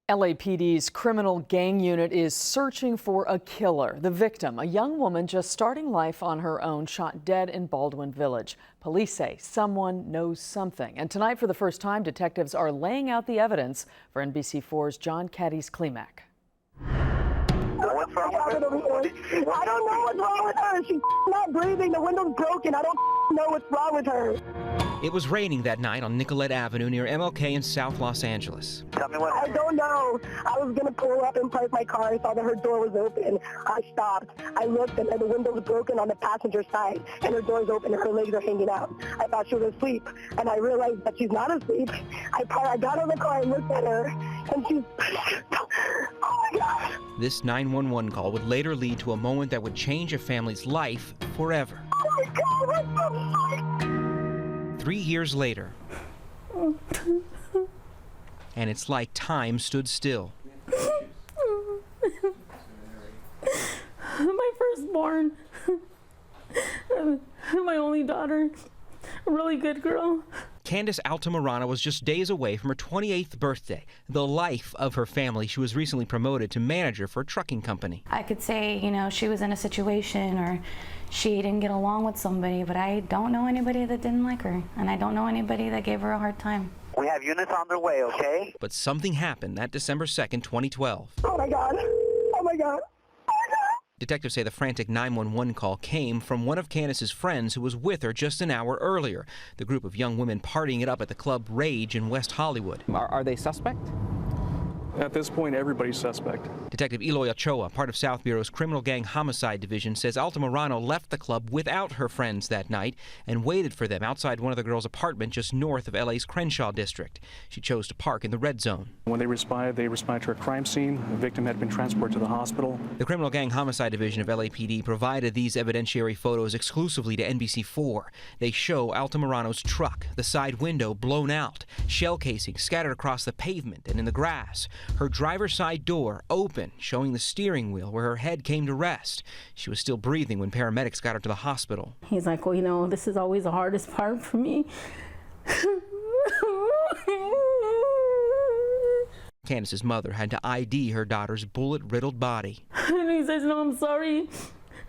LAPD's criminal gang unit is searching for a killer. The victim, a young woman just starting life on her own, shot dead in Baldwin Village. Police say someone knows something. And tonight, for the first time, detectives are laying out the evidence for NBC4's John Candice Altamirano. What's wrong with her? I don't know what's wrong with her. She's not breathing. The window's broken. I don't know what's wrong with her. It was raining that night on Nicollet Avenue near MLK in South Los Angeles. Tell me what. I don't know. I was going to pull up and park my car. I saw that her door was open. I stopped. I looked and the window was broken on the passenger side and her door's open and her legs are hanging out. I thought she was asleep and I realized that she's not asleep. I got out of the car and looked at her and she's... Oh my God. This 911 call would later lead to a moment that would change a family's life forever. Oh my God, what the fuck? 3 years later, and it's like time stood still. My firstborn, my only daughter, a really good girl. Candice Altamirano was just days away from her 28th birthday, the life of her family. She was recently promoted to manager for a trucking company. I could say, she was in a situation or she didn't get along with somebody, but I don't know anybody that didn't like her, and I don't know anybody that gave her a hard time. We have units on their way, okay? But something happened that December 2nd, 2012. Oh my God. Oh my God. Detectives say the frantic 911 call came from one of Candice's friends who was with her just an hour earlier. The group of young women partying it up at the club Rage in West Hollywood. Are they suspect? At this point, everybody's suspect. Detective Eloy Ochoa, part of South Bureau's Criminal Gang Homicide Division, says Altamirano left the club without her friends that night and waited for them outside one of the girls' apartment just north of LA's Crenshaw district. She chose to park in the red zone. When they responded to a crime scene. The victim had been transported to the hospital. The Criminal Gang Homicide Division of LAPD provided these evidentiary photos exclusively to NBC4. They show Altamirano's truck, the side window blown out, shell casings scattered across the pavement and in the grass. Her driver's side door open, showing the steering wheel where her head came to rest. She was still breathing when paramedics got her to the hospital. He's like, well, this is always the hardest part for me. Candice's mother had to ID her daughter's bullet-riddled body. And he says, no, I'm sorry.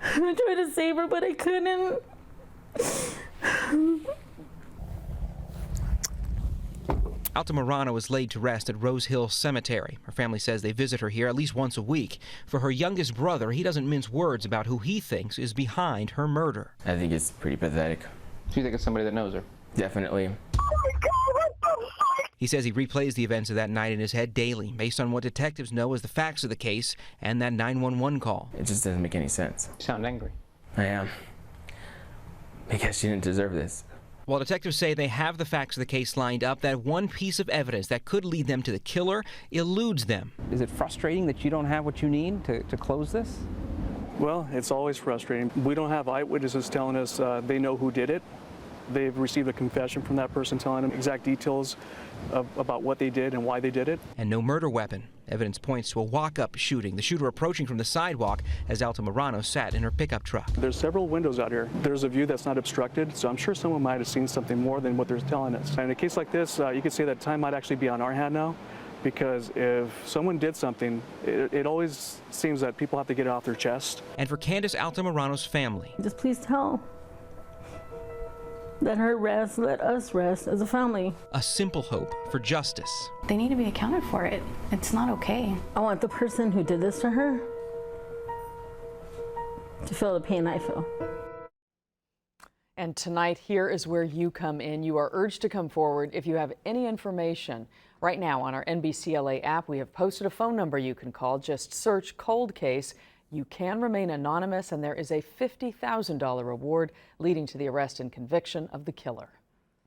I tried to save her, but I couldn't. Altamirano is laid to rest at Rose Hill Cemetery. Her family says they visit her here at least once a week. For her youngest brother, he doesn't mince words about who he thinks is behind her murder. I think it's pretty pathetic. Do you think it's somebody that knows her? Definitely. He says he replays the events of that night in his head daily, based on what detectives know as the facts of the case and that 911 call. It just doesn't make any sense. You sound angry. I am. Because she didn't deserve this. While detectives say they have the facts of the case lined up, that one piece of evidence that could lead them to the killer eludes them. Is it frustrating that you don't have what you need to close this? Well, it's always frustrating. We don't have eyewitnesses telling us they know who did it. They've received a confession from that person telling them exact details about what they did and why they did it. And no murder weapon. Evidence points to a walk-up shooting, the shooter approaching from the sidewalk as Altamirano sat in her pickup truck. There's several windows out here. There's a view that's not obstructed, so I'm sure someone might have seen something more than what they're telling us. And in a case like this, you could say that time might actually be on our hand now, because if someone did something, it always seems that people have to get it off their chest. And for Candice Altamirano's family, Just please tell. Let her rest, let us rest as a family. a simple hope for justice. They need to be accounted for it. It's not okay. I want the person who did this to her to feel the pain I feel. And tonight, here is where you come in. You are urged to come forward if you have any information. Right now on our NBCLA app, we have posted a phone number you can call. Just search Cold Case. You can remain anonymous, and there is a $50,000 reward leading to the arrest and conviction of the killer.